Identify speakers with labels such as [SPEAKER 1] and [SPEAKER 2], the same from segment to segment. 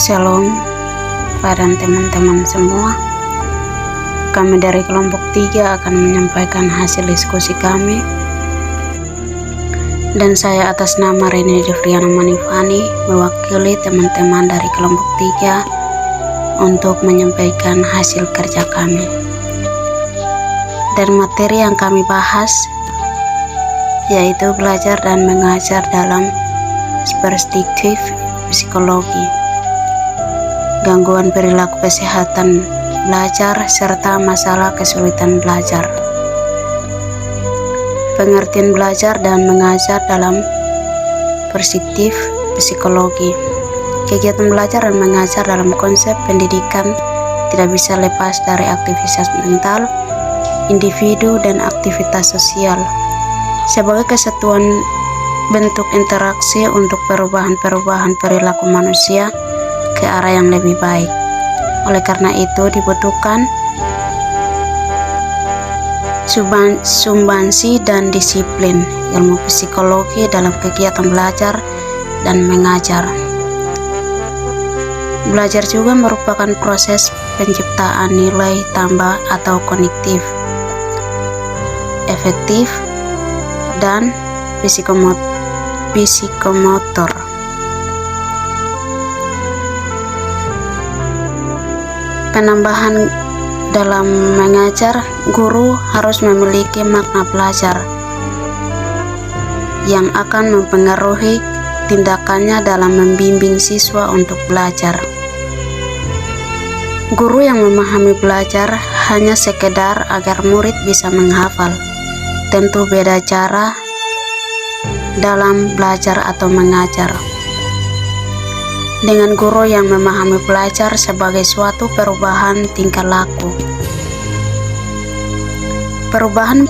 [SPEAKER 1] Shalom pada teman-teman semua. Kami dari kelompok 3 akan menyampaikan hasil diskusi kami. Dan saya atas nama Reni Devriana Manifani mewakili teman-teman dari kelompok 3 untuk menyampaikan hasil kerja kami. Dan materi yang kami bahas yaitu belajar dan mengajar dalam perspektif psikologi, gangguan perilaku kesehatan belajar, serta masalah kesulitan belajar. Pengertian belajar dan mengajar dalam perspektif psikologi. Kegiatan belajar dan mengajar dalam konsep pendidikan tidak bisa lepas dari aktivitas mental, individu, dan aktivitas sosial sebagai kesatuan bentuk interaksi untuk perubahan-perubahan perilaku manusia ke arah yang lebih baik. Oleh karena itu dibutuhkan sumbangsi dan disiplin ilmu psikologi dalam kegiatan belajar dan mengajar. Belajar juga merupakan proses penciptaan nilai tambah atau kognitif, efektif, dan psikomotor. Penambahan dalam mengajar, guru harus memiliki makna belajar yang akan mempengaruhi tindakannya dalam membimbing siswa untuk belajar. Guru yang memahami belajar hanya sekedar agar murid bisa menghafal, tentu beda cara dalam belajar atau mengajar. Dengan guru yang memahami belajar sebagai suatu perubahan tingkah laku, perubahan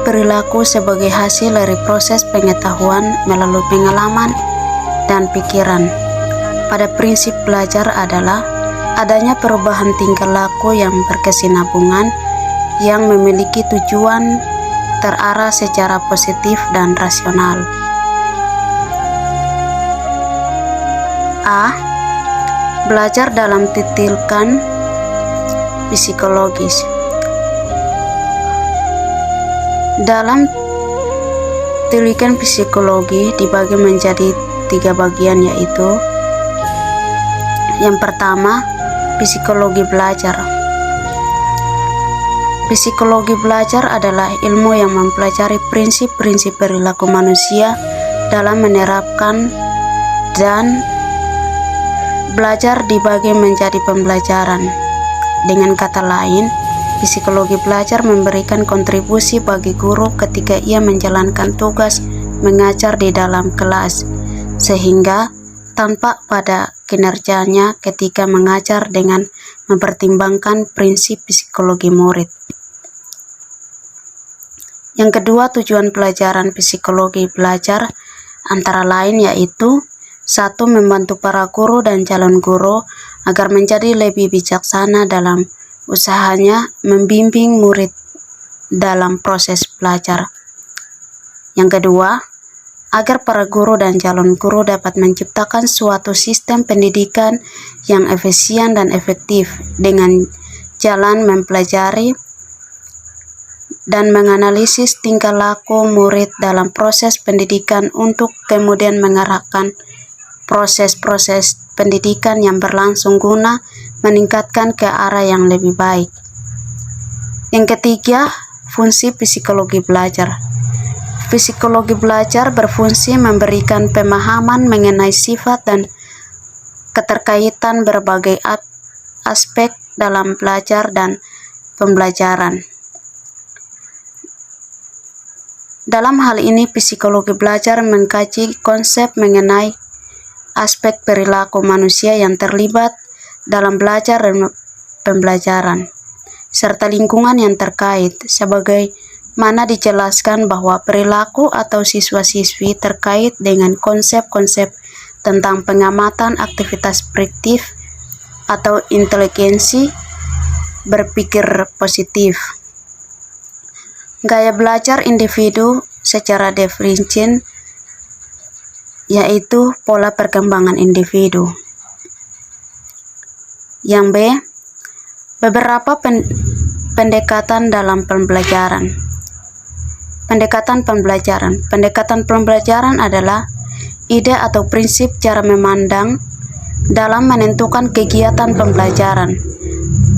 [SPEAKER 1] perilaku sebagai hasil dari proses pengetahuan melalui pengalaman dan pikiran. Pada prinsip belajar adalah adanya perubahan tingkah laku yang berkesinambungan, yang memiliki tujuan terarah secara positif dan rasional. A. Belajar dalam titikan psikologis. Dalam titikan psikologi dibagi menjadi 3 bagian, yaitu yang pertama, psikologi belajar. Psikologi belajar adalah ilmu yang mempelajari prinsip-prinsip perilaku manusia dalam menerapkan, dan belajar dibagi menjadi pembelajaran. Dengan kata lain, psikologi belajar memberikan kontribusi bagi guru ketika ia menjalankan tugas mengajar di dalam kelas, sehingga tampak pada kinerjanya ketika mengajar dengan mempertimbangkan prinsip psikologi murid. Yang kedua, tujuan pelajaran psikologi belajar antara lain yaitu 1. Membantu para guru dan calon guru agar menjadi lebih bijaksana dalam usahanya membimbing murid dalam proses belajar. Yang kedua, agar para guru dan calon guru dapat menciptakan suatu sistem pendidikan yang efisien dan efektif dengan jalan mempelajari dan menganalisis tingkah laku murid dalam proses pendidikan untuk kemudian mengarahkan proses-proses pendidikan yang berlangsung guna meningkatkan ke arah yang lebih baik. Yang ketiga, fungsi psikologi belajar. Psikologi belajar berfungsi memberikan pemahaman mengenai sifat dan keterkaitan berbagai aspek dalam belajar dan pembelajaran. Dalam hal ini, psikologi belajar mengkaji konsep mengenai aspek perilaku manusia yang terlibat dalam belajar dan pembelajaran, serta lingkungan yang terkait, sebagaimana dijelaskan bahwa perilaku atau siswa-siswi terkait dengan konsep-konsep tentang pengamatan aktivitas prediktif atau inteligensi berpikir positif. Gaya belajar individu secara definisi yaitu pola perkembangan individu. Yang B, beberapa pendekatan dalam pembelajaran. Pendekatan pembelajaran. Pendekatan pembelajaran adalah ide atau prinsip cara memandang dalam menentukan kegiatan pembelajaran.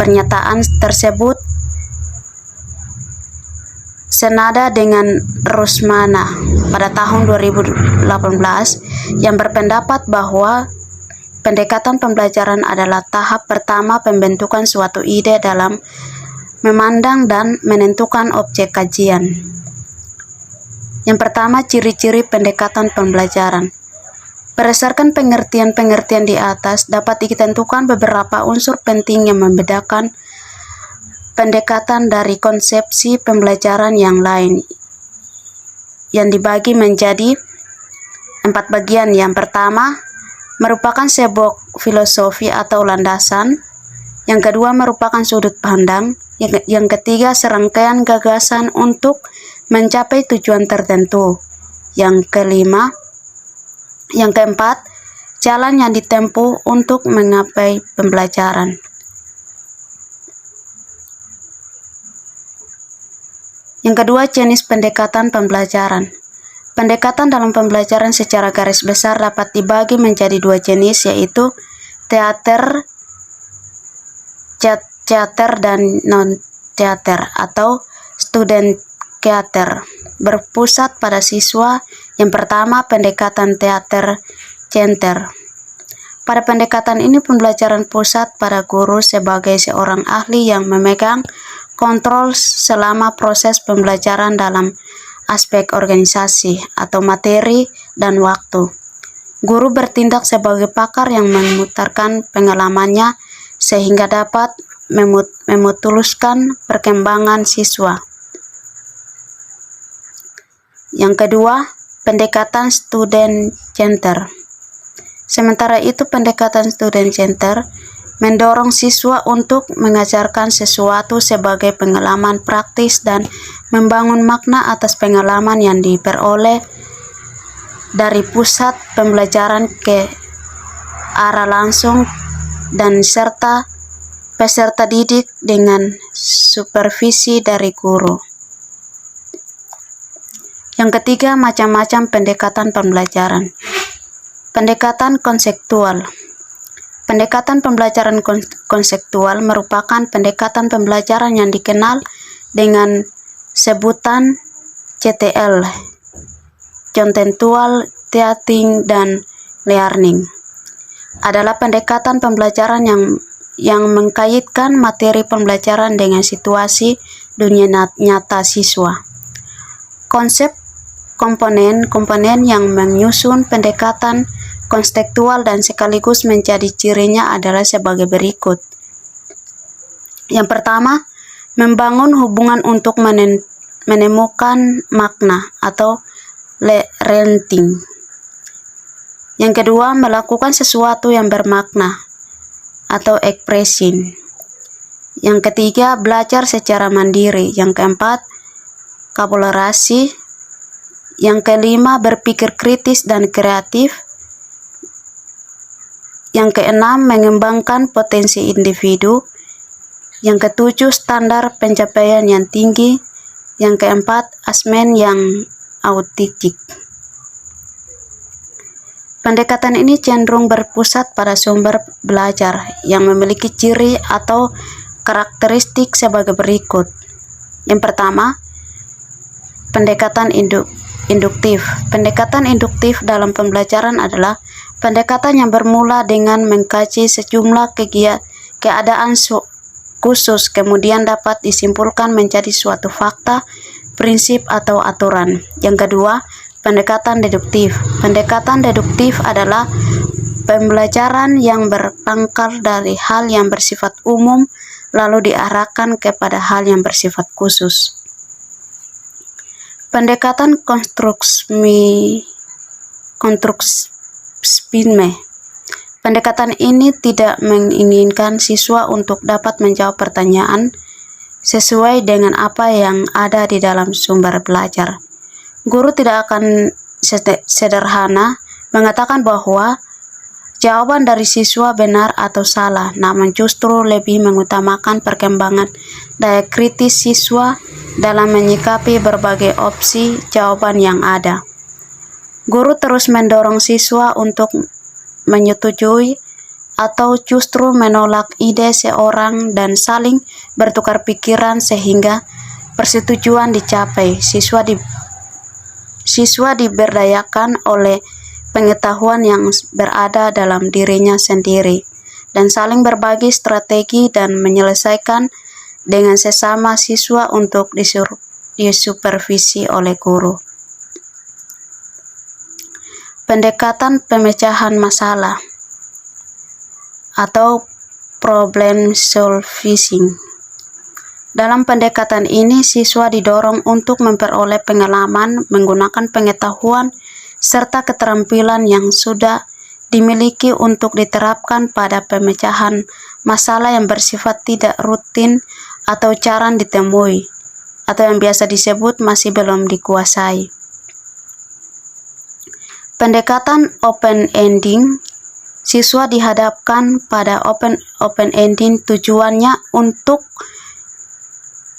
[SPEAKER 1] Pernyataan tersebut senada dengan Rusmana pada tahun 2018 yang berpendapat bahwa pendekatan pembelajaran adalah tahap pertama pembentukan suatu ide dalam memandang dan menentukan objek kajian. Yang pertama, ciri-ciri pendekatan pembelajaran. Berdasarkan pengertian-pengertian di atas, dapat ditentukan beberapa unsur penting yang membedakan pendekatan dari konsepsi pembelajaran yang lain, yang dibagi menjadi 4 bagian. Yang pertama, merupakan sebuah filosofi atau landasan. Yang kedua, merupakan sudut pandang. Yang ketiga, serangkaian gagasan untuk mencapai tujuan tertentu. Yang keempat, jalan yang ditempuh untuk menggapai pembelajaran. Yang kedua, jenis pendekatan pembelajaran. Pendekatan dalam pembelajaran secara garis besar dapat dibagi menjadi 2 jenis, yaitu teater dan non-teater atau student theater, berpusat pada siswa. Yang pertama, pendekatan teater center. Pada pendekatan ini, pembelajaran pusat pada guru sebagai seorang ahli yang memegang kontrol selama proses pembelajaran dalam aspek organisasi atau materi dan waktu. Guru bertindak sebagai pakar yang memutarkan pengalamannya sehingga dapat memutuskan perkembangan siswa. Yang kedua, pendekatan student center. Sementara itu, pendekatan student center mendorong siswa untuk mengajarkan sesuatu sebagai pengalaman praktis dan membangun makna atas pengalaman yang diperoleh dari pusat pembelajaran ke arah langsung dan serta peserta didik dengan supervisi dari guru. Yang ketiga, macam-macam pendekatan pembelajaran. Pendekatan konseptual. Pendekatan pembelajaran konseptual merupakan pendekatan pembelajaran yang dikenal dengan sebutan CTL, Contextual Teaching dan Learning. Adalah pendekatan pembelajaran yang mengkaitkan materi pembelajaran dengan situasi dunia nyata siswa. Konsep komponen-komponen yang menyusun pendekatan konseptual dan sekaligus menjadi cirinya adalah sebagai berikut. Yang pertama, membangun hubungan untuk menemukan makna atau renting. Yang kedua, melakukan sesuatu yang bermakna atau expression. Yang ketiga, belajar secara mandiri. Yang keempat, kolaborasi. Yang kelima, berpikir kritis dan kreatif. Yang keenam, mengembangkan potensi individu. Yang ketujuh, standar pencapaian yang tinggi. Yang keempat, asesmen yang autentik. Pendekatan ini cenderung berpusat pada sumber belajar yang memiliki ciri atau karakteristik sebagai berikut. Yang pertama, pendekatan induktif. Pendekatan induktif dalam pembelajaran adalah pendekatan yang bermula dengan mengkaji sejumlah keadaan khusus, kemudian dapat disimpulkan menjadi suatu fakta, prinsip, atau aturan. Yang kedua, pendekatan deduktif. Pendekatan deduktif adalah pembelajaran yang berpangkal dari hal yang bersifat umum, lalu diarahkan kepada hal yang bersifat khusus. Pendekatan konstruksisme. Pendekatan ini tidak menginginkan siswa untuk dapat menjawab pertanyaan sesuai dengan apa yang ada di dalam sumber belajar. Guru tidak akan sederhana mengatakan bahwa jawaban dari siswa benar atau salah, namun justru lebih mengutamakan perkembangan daya kritis siswa dalam menyikapi berbagai opsi jawaban yang ada. Guru terus mendorong siswa untuk menyetujui atau justru menolak ide seorang dan saling bertukar pikiran sehingga persetujuan dicapai. Siswa diberdayakan oleh pengetahuan yang berada dalam dirinya sendiri dan saling berbagi strategi dan menyelesaikan dengan sesama siswa untuk disupervisi oleh guru. Pendekatan pemecahan masalah atau problem solving. Dalam pendekatan ini, siswa didorong untuk memperoleh pengalaman menggunakan pengetahuan serta keterampilan yang sudah dimiliki untuk diterapkan pada pemecahan masalah yang bersifat tidak rutin atau jarang ditemui, atau yang biasa disebut masih belum dikuasai. Pendekatan open ending. Siswa dihadapkan pada open ending, tujuannya untuk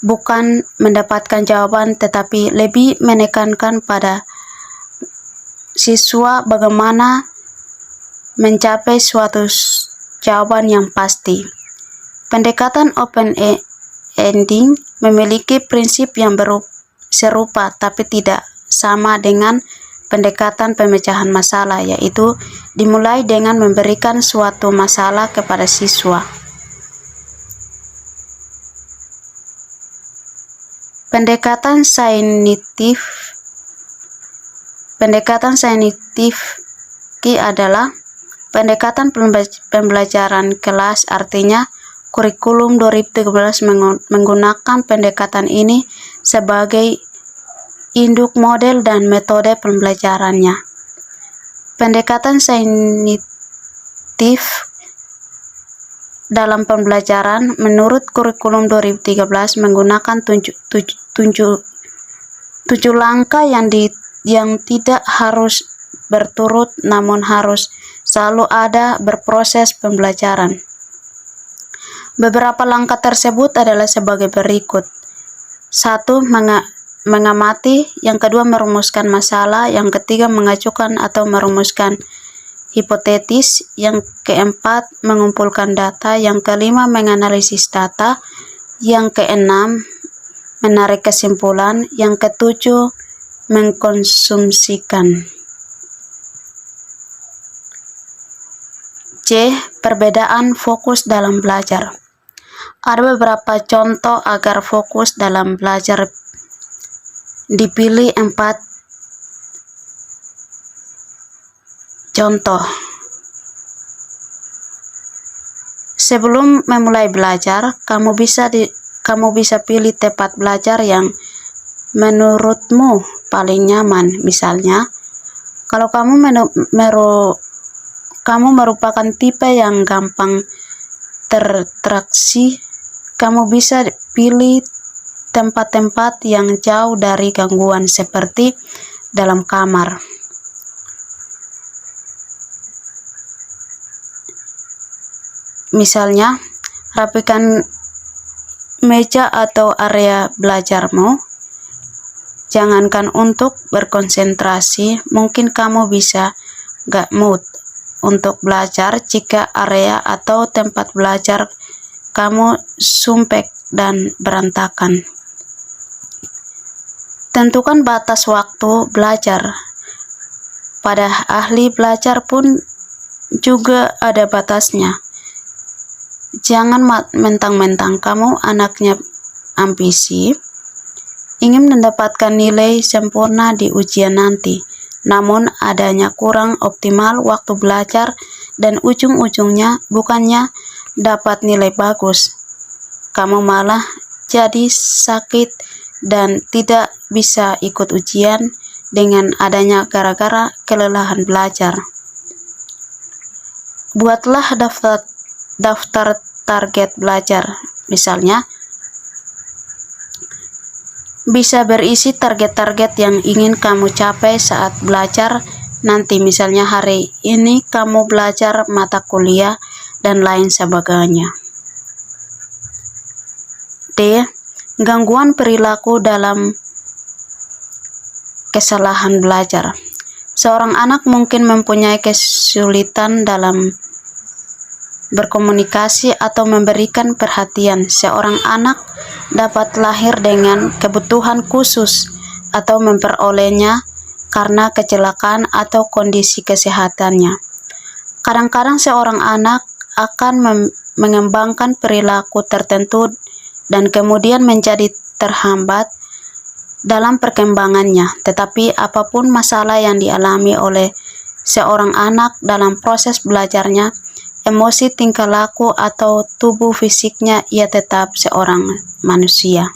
[SPEAKER 1] bukan mendapatkan jawaban, tetapi lebih menekankan pada siswa bagaimana mencapai suatu jawaban yang pasti. Pendekatan open ending memiliki prinsip yang serupa tapi tidak sama dengan pendekatan pemecahan masalah, yaitu dimulai dengan memberikan suatu masalah kepada siswa. Pendekatan saintifik adalah pendekatan pembelajaran kelas, artinya kurikulum 2013 menggunakan pendekatan ini sebagai induk model dan metode pembelajarannya. Pendekatan saintifik dalam pembelajaran menurut kurikulum 2013 menggunakan 7 langkah yang tidak harus berturut namun harus selalu ada berproses pembelajaran. Beberapa langkah tersebut adalah sebagai berikut. 1. Mengamati. Yang kedua, merumuskan masalah. Yang ketiga, mengajukan atau merumuskan hipotesis. Yang keempat, mengumpulkan data. Yang kelima, menganalisis data. Yang keenam, menarik kesimpulan. Yang ketujuh, mengkonsumsikan. C. Perbedaan fokus dalam belajar. Ada beberapa contoh agar fokus dalam belajar dipilih. 4 contoh. Sebelum memulai belajar, kamu bisa pilih tempat belajar yang menurutmu paling nyaman. Misalnya, kalau kamu merupakan tipe yang gampang terdistraksi, kamu bisa pilih tempat-tempat yang jauh dari gangguan seperti dalam kamar. Misalnya, rapikan meja atau area belajarmu. Jangankan untuk berkonsentrasi, mungkin kamu bisa gak mood untuk belajar jika area atau tempat belajar kamu sumpek dan berantakan. Tentukan batas waktu belajar. Pada ahli belajar pun juga ada batasnya. Jangan mentang-mentang kamu anaknya ambisi, ingin mendapatkan nilai sempurna di ujian nanti, namun adanya kurang optimal waktu belajar dan ujung-ujungnya bukannya dapat nilai bagus, kamu malah jadi sakit dan tidak bisa ikut ujian dengan adanya gara-gara kelelahan belajar. Buatlah daftar target belajar. Misalnya, bisa berisi target-target yang ingin kamu capai saat belajar nanti, misalnya hari ini kamu belajar mata kuliah dan lain sebagainya. D. Gangguan perilaku dalam kesalahan belajar. Seorang anak mungkin mempunyai kesulitan dalam berkomunikasi atau memberikan perhatian. Seorang anak dapat lahir dengan kebutuhan khusus atau memperolehnya karena kecelakaan atau kondisi kesehatannya. Kadang-kadang seorang anak akan mengembangkan perilaku tertentu dan kemudian menjadi terhambat dalam perkembangannya. Tetapi apapun masalah yang dialami oleh seorang anak dalam proses belajarnya, emosi, tingkah laku, atau tubuh fisiknya, ia tetap seorang manusia.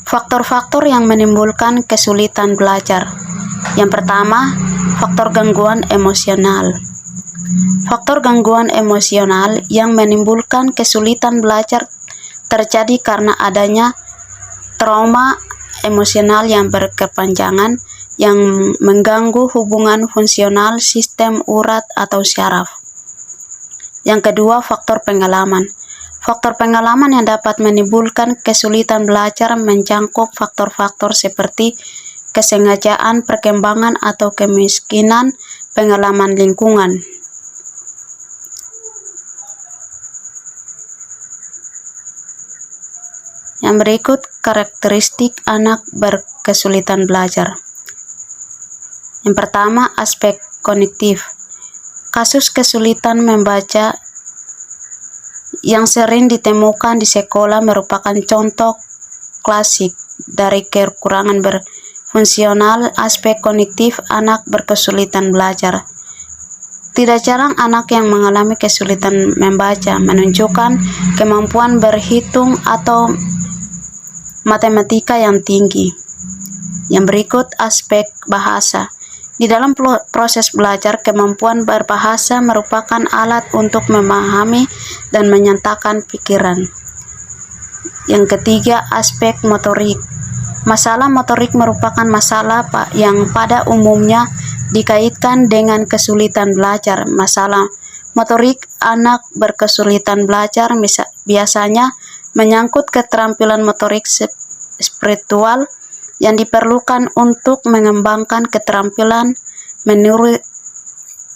[SPEAKER 1] Faktor-faktor yang menimbulkan kesulitan belajar. Yang pertama, faktor gangguan emosional. Faktor gangguan emosional yang menimbulkan kesulitan belajar terjadi karena adanya trauma emosional yang berkepanjangan yang mengganggu hubungan fungsional sistem urat atau syaraf. Yang kedua, faktor pengalaman. Faktor pengalaman yang dapat menimbulkan kesulitan belajar mencakup faktor-faktor seperti kesengajaan, perkembangan atau kemiskinan, pengalaman lingkungan. Yang berikut karakteristik anak berkesulitan belajar. Yang pertama, aspek kognitif. Kasus kesulitan membaca yang sering ditemukan di sekolah merupakan contoh klasik dari kekurangan berfungsional aspek kognitif anak berkesulitan belajar. Tidak jarang anak yang mengalami kesulitan membaca menunjukkan kemampuan berhitung atau matematika yang tinggi. Yang berikut aspek bahasa. Di dalam proses belajar, kemampuan berbahasa merupakan alat untuk memahami dan menyatakan pikiran. Yang ketiga, aspek motorik. Masalah motorik merupakan masalah yang pada umumnya dikaitkan dengan kesulitan belajar. Masalah motorik anak berkesulitan belajar biasanya menyangkut keterampilan motorik spiritual yang diperlukan untuk mengembangkan keterampilan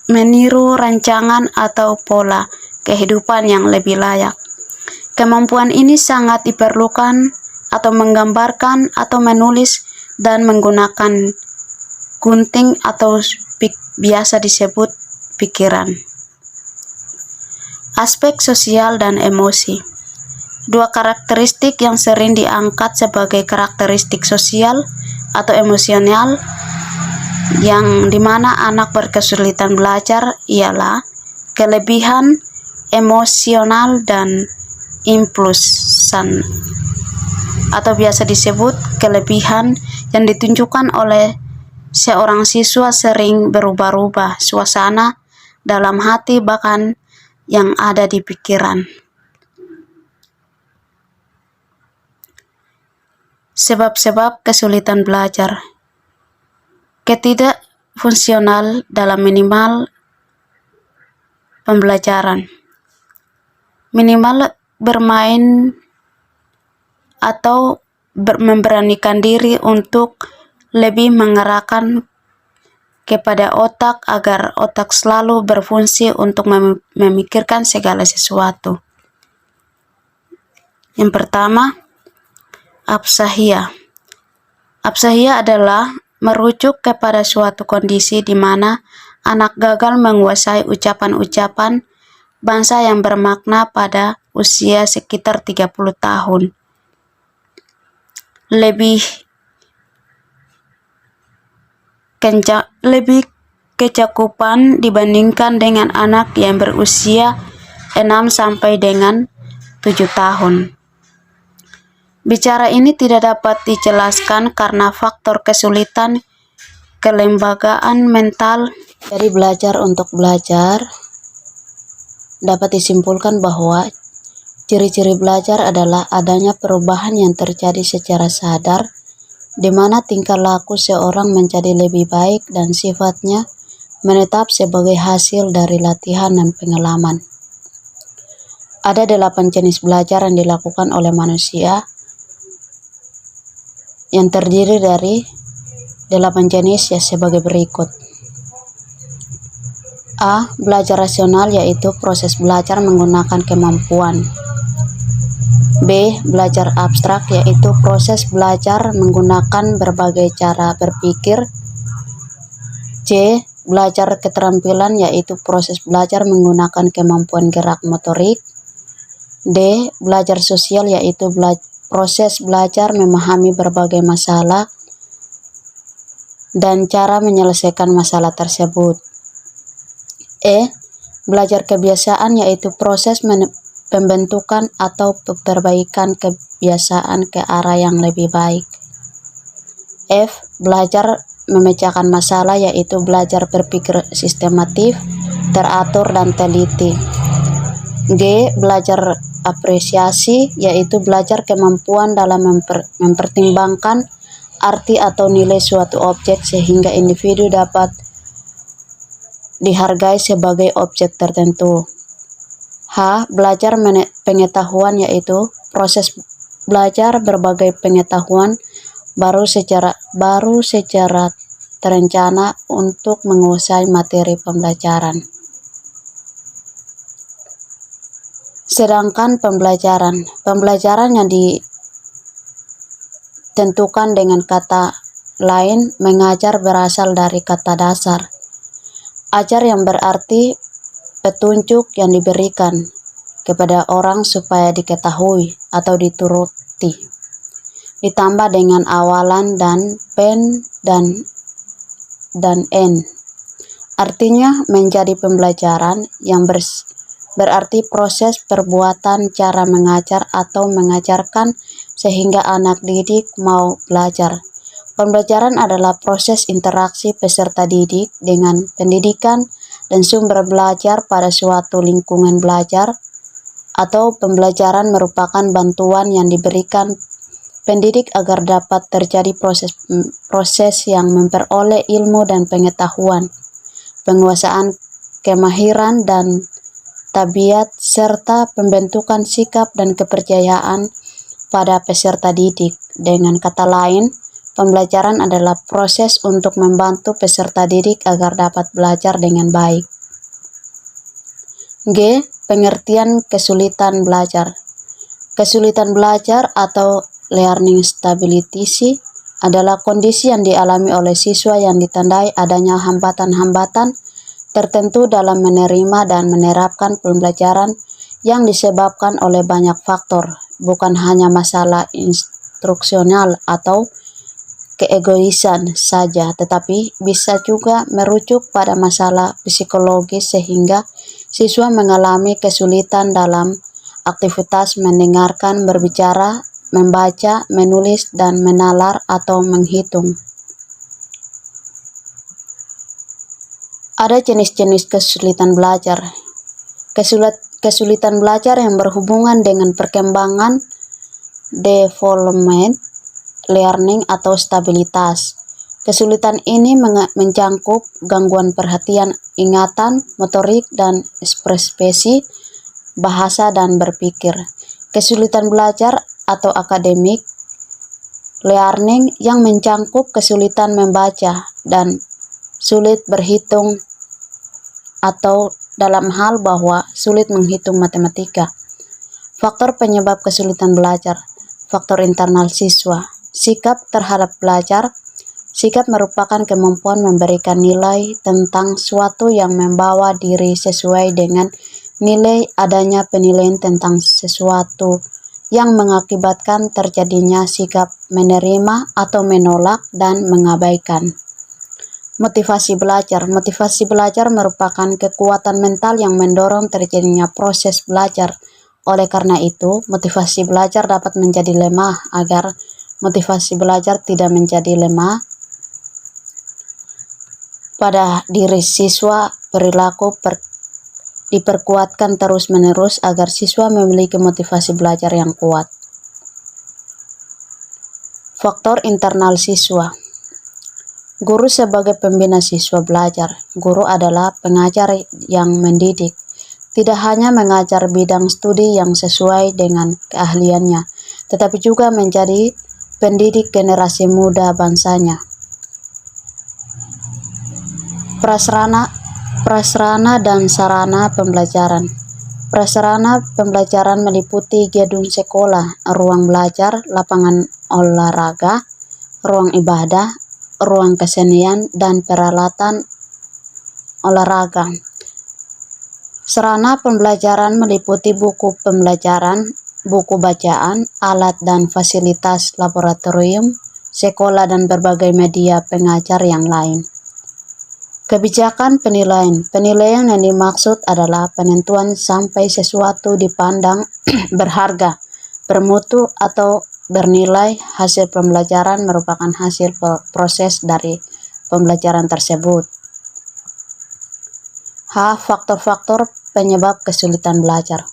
[SPEAKER 1] meniru rancangan atau pola kehidupan yang lebih layak. Kemampuan ini sangat diperlukan atau menggambarkan atau menulis dan menggunakan gunting atau biasa disebut pikiran. Aspek sosial dan emosi. Dua karakteristik yang sering diangkat sebagai karakteristik sosial atau emosional yang dimana anak berkesulitan belajar ialah kelebihan emosional dan impulsan atau biasa disebut kelebihan yang ditunjukkan oleh seorang siswa sering berubah-ubah suasana dalam hati bahkan yang ada di pikiran. Sebab-sebab kesulitan belajar. Ketidakfungsional dalam minimal pembelajaran. Minimal bermain atau memberanikan diri untuk lebih mengarahkan kepada otak agar otak selalu berfungsi untuk memikirkan segala sesuatu. Yang pertama, absahia. Absahia adalah merujuk kepada suatu kondisi di mana anak gagal menguasai ucapan-ucapan bangsa yang bermakna pada usia sekitar 30 tahun. Lebih kecakupan dibandingkan dengan anak yang berusia 6 sampai dengan 7 tahun. Bicara ini tidak dapat dijelaskan karena faktor kesulitan kelembagaan mental. Jadi belajar untuk belajar dapat disimpulkan bahwa ciri-ciri belajar adalah adanya perubahan yang terjadi secara sadar di mana tingkah laku seorang menjadi lebih baik dan sifatnya menetap sebagai hasil dari latihan dan pengalaman. Ada 8 jenis belajar yang dilakukan oleh manusia yang terdiri dari 8 jenis ya sebagai berikut. A. Belajar rasional, yaitu proses belajar menggunakan kemampuan. B. Belajar abstrak, yaitu proses belajar menggunakan berbagai cara berpikir. C. Belajar keterampilan, yaitu proses belajar menggunakan kemampuan gerak motorik. D. Belajar sosial, yaitu proses belajar memahami berbagai masalah dan cara menyelesaikan masalah tersebut. E. Belajar kebiasaan, yaitu proses pembentukan atau perbaikan kebiasaan ke arah yang lebih baik. F. Belajar memecahkan masalah, yaitu belajar berpikir sistematif, teratur, dan teliti. G. Belajar apresiasi, yaitu belajar kemampuan dalam mempertimbangkan arti atau nilai suatu objek sehingga individu dapat dihargai sebagai objek tertentu. H. Belajar pengetahuan, yaitu proses belajar berbagai pengetahuan baru secara terencana untuk menguasai materi pembelajaran. Sedangkan pembelajaran yang ditentukan dengan kata lain mengajar berasal dari kata dasar. Ajar yang berarti petunjuk yang diberikan kepada orang supaya diketahui atau dituruti, ditambah dengan awalan dan pen dan n. Artinya menjadi pembelajaran yang berarti proses perbuatan cara mengajar atau mengajarkan sehingga anak didik mau belajar. Pembelajaran adalah proses interaksi peserta didik dengan pendidikan dan sumber belajar pada suatu lingkungan belajar, atau pembelajaran merupakan bantuan yang diberikan pendidik agar dapat terjadi proses yang memperoleh ilmu dan pengetahuan, penguasaan kemahiran dan tabiat, serta pembentukan sikap dan kepercayaan pada peserta didik. Dengan kata lain, pembelajaran adalah proses untuk membantu peserta didik agar dapat belajar dengan baik. G. Pengertian kesulitan belajar. Kesulitan belajar atau learning stability adalah kondisi yang dialami oleh siswa yang ditandai adanya hambatan-hambatan tertentu dalam menerima dan menerapkan pembelajaran yang disebabkan oleh banyak faktor, bukan hanya masalah instruksional atau keegoisan saja, tetapi bisa juga merujuk pada masalah psikologis sehingga siswa mengalami kesulitan dalam aktivitas mendengarkan, berbicara, membaca, menulis, dan menalar atau menghitung. Ada jenis-jenis kesulitan belajar. Kesulitan belajar yang berhubungan dengan perkembangan, development, learning, atau stabilitas. Kesulitan ini mencangkup gangguan perhatian, ingatan, motorik, dan ekspresi, bahasa, dan berpikir. Kesulitan belajar atau akademik learning yang mencangkup kesulitan membaca dan sulit berhitung, atau dalam hal bahwa sulit menghitung matematika. Faktor penyebab kesulitan belajar. Faktor internal siswa. Sikap terhadap belajar. Sikap merupakan kemampuan memberikan nilai tentang suatu yang membawa diri sesuai dengan nilai adanya penilaian tentang sesuatu yang mengakibatkan terjadinya sikap menerima atau menolak dan mengabaikan. Motivasi belajar. Motivasi belajar merupakan kekuatan mental yang mendorong terjadinya proses belajar. Oleh karena itu, motivasi belajar dapat menjadi lemah. Agar motivasi belajar tidak menjadi lemah pada diri siswa, perilaku diperkuatkan terus-menerus agar siswa memiliki motivasi belajar yang kuat. Faktor internal siswa. Guru sebagai pembina siswa belajar. Guru adalah pengajar yang mendidik. Tidak hanya mengajar bidang studi yang sesuai dengan keahliannya, tetapi juga menjadi pendidik generasi muda bangsanya. Prasarana dan sarana pembelajaran. Prasarana pembelajaran meliputi gedung sekolah, ruang belajar, lapangan olahraga, ruang ibadah, ruang kesenian, dan peralatan olahraga. Sarana pembelajaran meliputi buku pembelajaran, buku bacaan, alat dan fasilitas laboratorium, sekolah, dan berbagai media pengajar yang lain. Kebijakan penilaian. Penilaian yang dimaksud adalah penentuan sampai sesuatu dipandang berharga, bermutu, atau bernilai. Hasil pembelajaran merupakan hasil proses dari pembelajaran tersebut. Faktor-faktor penyebab kesulitan belajar.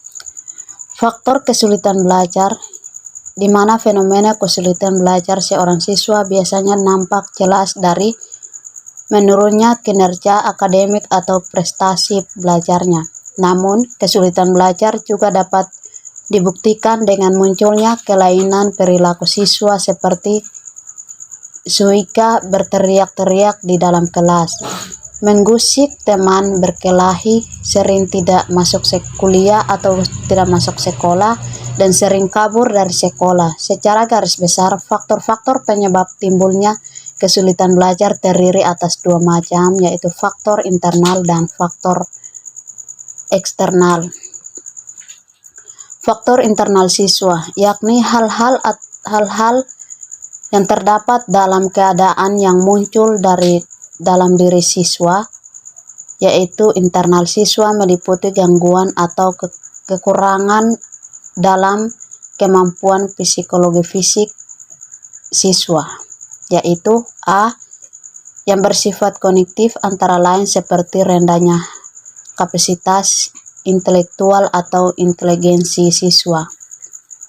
[SPEAKER 1] Faktor kesulitan belajar, di mana fenomena kesulitan belajar seorang siswa biasanya nampak jelas dari menurunnya kinerja akademik atau prestasi belajarnya. Namun, kesulitan belajar juga dapat dibuktikan dengan munculnya kelainan perilaku siswa seperti suika, berteriak-teriak di dalam kelas, menggusik teman, berkelahi, sering tidak masuk kuliah atau tidak masuk sekolah, dan sering kabur dari sekolah. Secara garis besar, faktor-faktor penyebab timbulnya kesulitan belajar terdiri atas dua macam, yaitu faktor internal dan faktor eksternal. Faktor internal siswa, yakni hal-hal yang terdapat dalam keadaan yang muncul dari dalam diri siswa, yaitu internal siswa meliputi gangguan atau kekurangan dalam kemampuan psikologi fisik siswa, yaitu A. yang bersifat kognitif, antara lain seperti rendahnya kapasitas intelektual atau inteligensi siswa.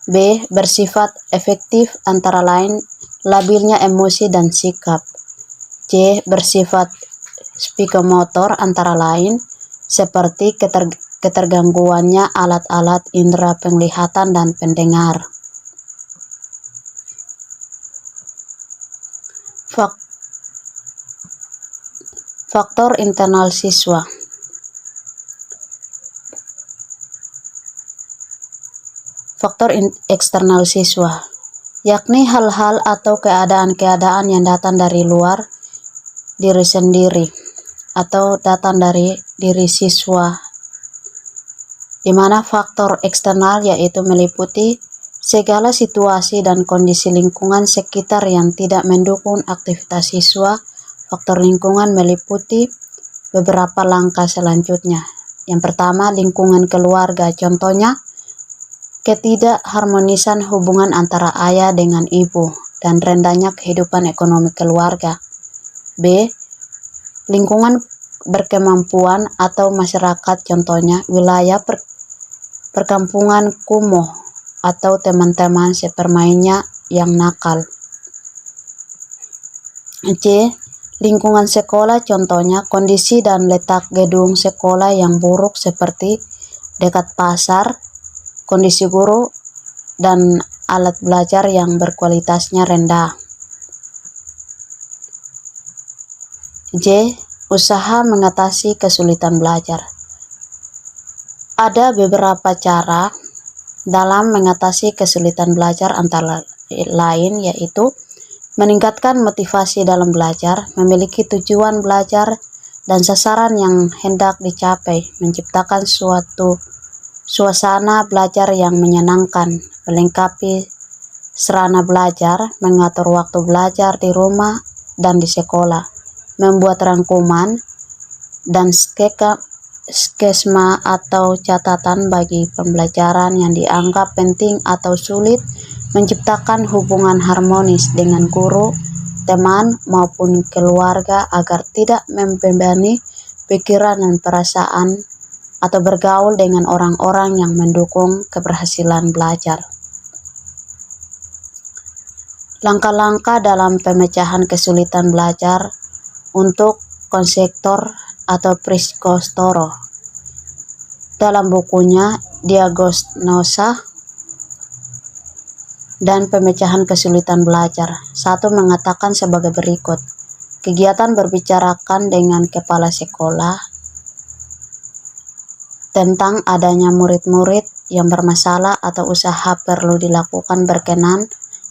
[SPEAKER 1] B. bersifat efektif, antara lain labilnya emosi dan sikap. C. bersifat psikomotor, antara lain seperti ketergangguannya alat-alat indera penglihatan dan pendengar. Faktor internal siswa. Faktor eksternal siswa, yakni hal-hal atau keadaan-keadaan yang datang dari luar diri sendiri atau datang dari diri siswa, di mana faktor eksternal yaitu meliputi segala situasi dan kondisi lingkungan sekitar yang tidak mendukung aktivitas siswa. Faktor lingkungan meliputi beberapa langkah selanjutnya. Yang pertama, lingkungan keluarga, contohnya ketidakharmonisan hubungan antara ayah dengan ibu dan rendahnya kehidupan ekonomi keluarga. B. lingkungan berkemampuan atau masyarakat, contohnya wilayah perkampungan kumuh atau teman-teman sepermainnya yang nakal. C. lingkungan sekolah, contohnya kondisi dan letak gedung sekolah yang buruk seperti dekat pasar, kondisi guru, dan alat belajar yang berkualitasnya rendah. J. usaha mengatasi kesulitan belajar. Ada beberapa cara dalam mengatasi kesulitan belajar, antara lain yaitu meningkatkan motivasi dalam belajar, memiliki tujuan belajar dan sasaran yang hendak dicapai, menciptakan suatu suasana belajar yang menyenangkan, melengkapi sarana belajar, mengatur waktu belajar di rumah dan di sekolah, membuat rangkuman dan skema atau catatan bagi pembelajaran yang dianggap penting atau sulit, menciptakan hubungan harmonis dengan guru, teman, maupun keluarga agar tidak membebani pikiran dan perasaan, atau bergaul dengan orang-orang yang mendukung keberhasilan belajar. Langkah-langkah dalam pemecahan kesulitan belajar untuk konsektor atau Priskostoro. Dalam bukunya Diagnosa dan Pemecahan Kesulitan Belajar, 1 mengatakan sebagai berikut. Kegiatan berbicarakan dengan kepala sekolah tentang adanya murid-murid yang bermasalah atau usaha perlu dilakukan berkenan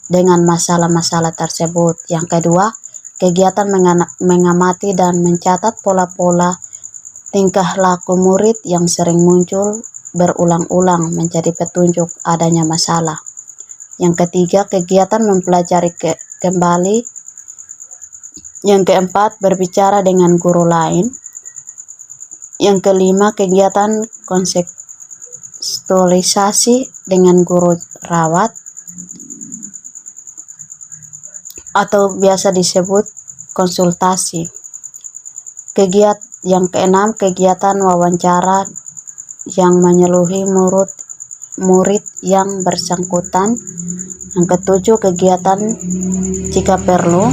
[SPEAKER 1] dengan masalah-masalah tersebut. Yang kedua, kegiatan mengamati dan mencatat pola-pola tingkah laku murid yang sering muncul berulang-ulang menjadi petunjuk adanya masalah. Yang ketiga, kegiatan mempelajari kembali. Yang keempat, berbicara dengan guru lain. Yang kelima, kegiatan kontekstualisasi dengan guru rawat atau biasa disebut konsultasi. Yang keenam, kegiatan wawancara yang menyeluruhi murid yang bersangkutan. Yang ketujuh, kegiatan jika perlu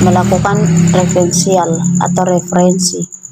[SPEAKER 1] melakukan referensial atau referensi